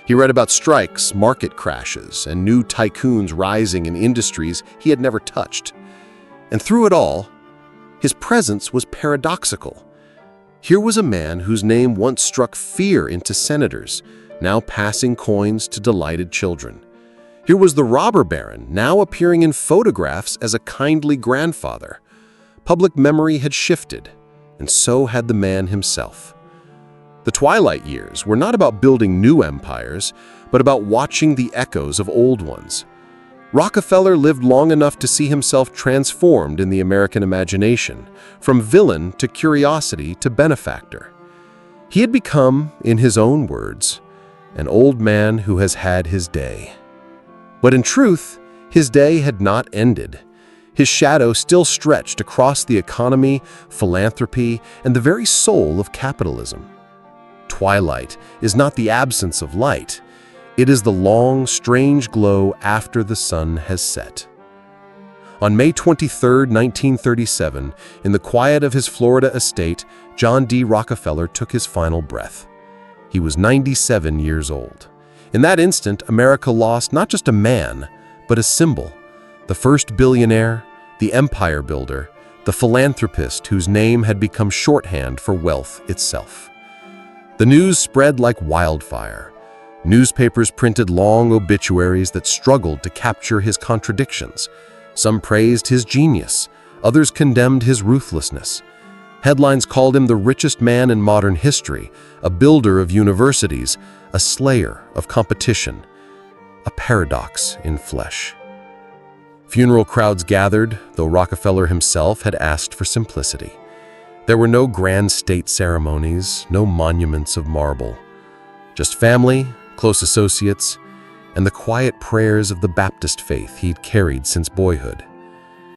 He read about strikes, market crashes, and new tycoons rising in industries he had never touched. And through it all, his presence was paradoxical. Here was a man whose name once struck fear into senators, now passing coins to delighted children. Here was the robber baron, now appearing in photographs as a kindly grandfather. Public memory had shifted, and so had the man himself. The twilight years were not about building new empires, but about watching the echoes of old ones. Rockefeller lived long enough to see himself transformed in the American imagination, from villain to curiosity to benefactor. He had become, in his own words, an old man who has had his day. But in truth, his day had not ended. His shadow still stretched across the economy, philanthropy, and the very soul of capitalism. Twilight is not the absence of light. It is the long, strange glow after the sun has set. On May 23, 1937, in the quiet of his Florida estate, John D. Rockefeller took his final breath. He was 97 years old. In that instant, America lost not just a man, but a symbol. The first billionaire, the empire builder, the philanthropist whose name had become shorthand for wealth itself. The news spread like wildfire. Newspapers printed long obituaries that struggled to capture his contradictions. Some praised his genius, others condemned his ruthlessness. Headlines called him the richest man in modern history, a builder of universities, a slayer of competition, a paradox in flesh. Funeral crowds gathered, though Rockefeller himself had asked for simplicity. There were no grand state ceremonies, no monuments of marble. Just family, close associates, and the quiet prayers of the Baptist faith he'd carried since boyhood.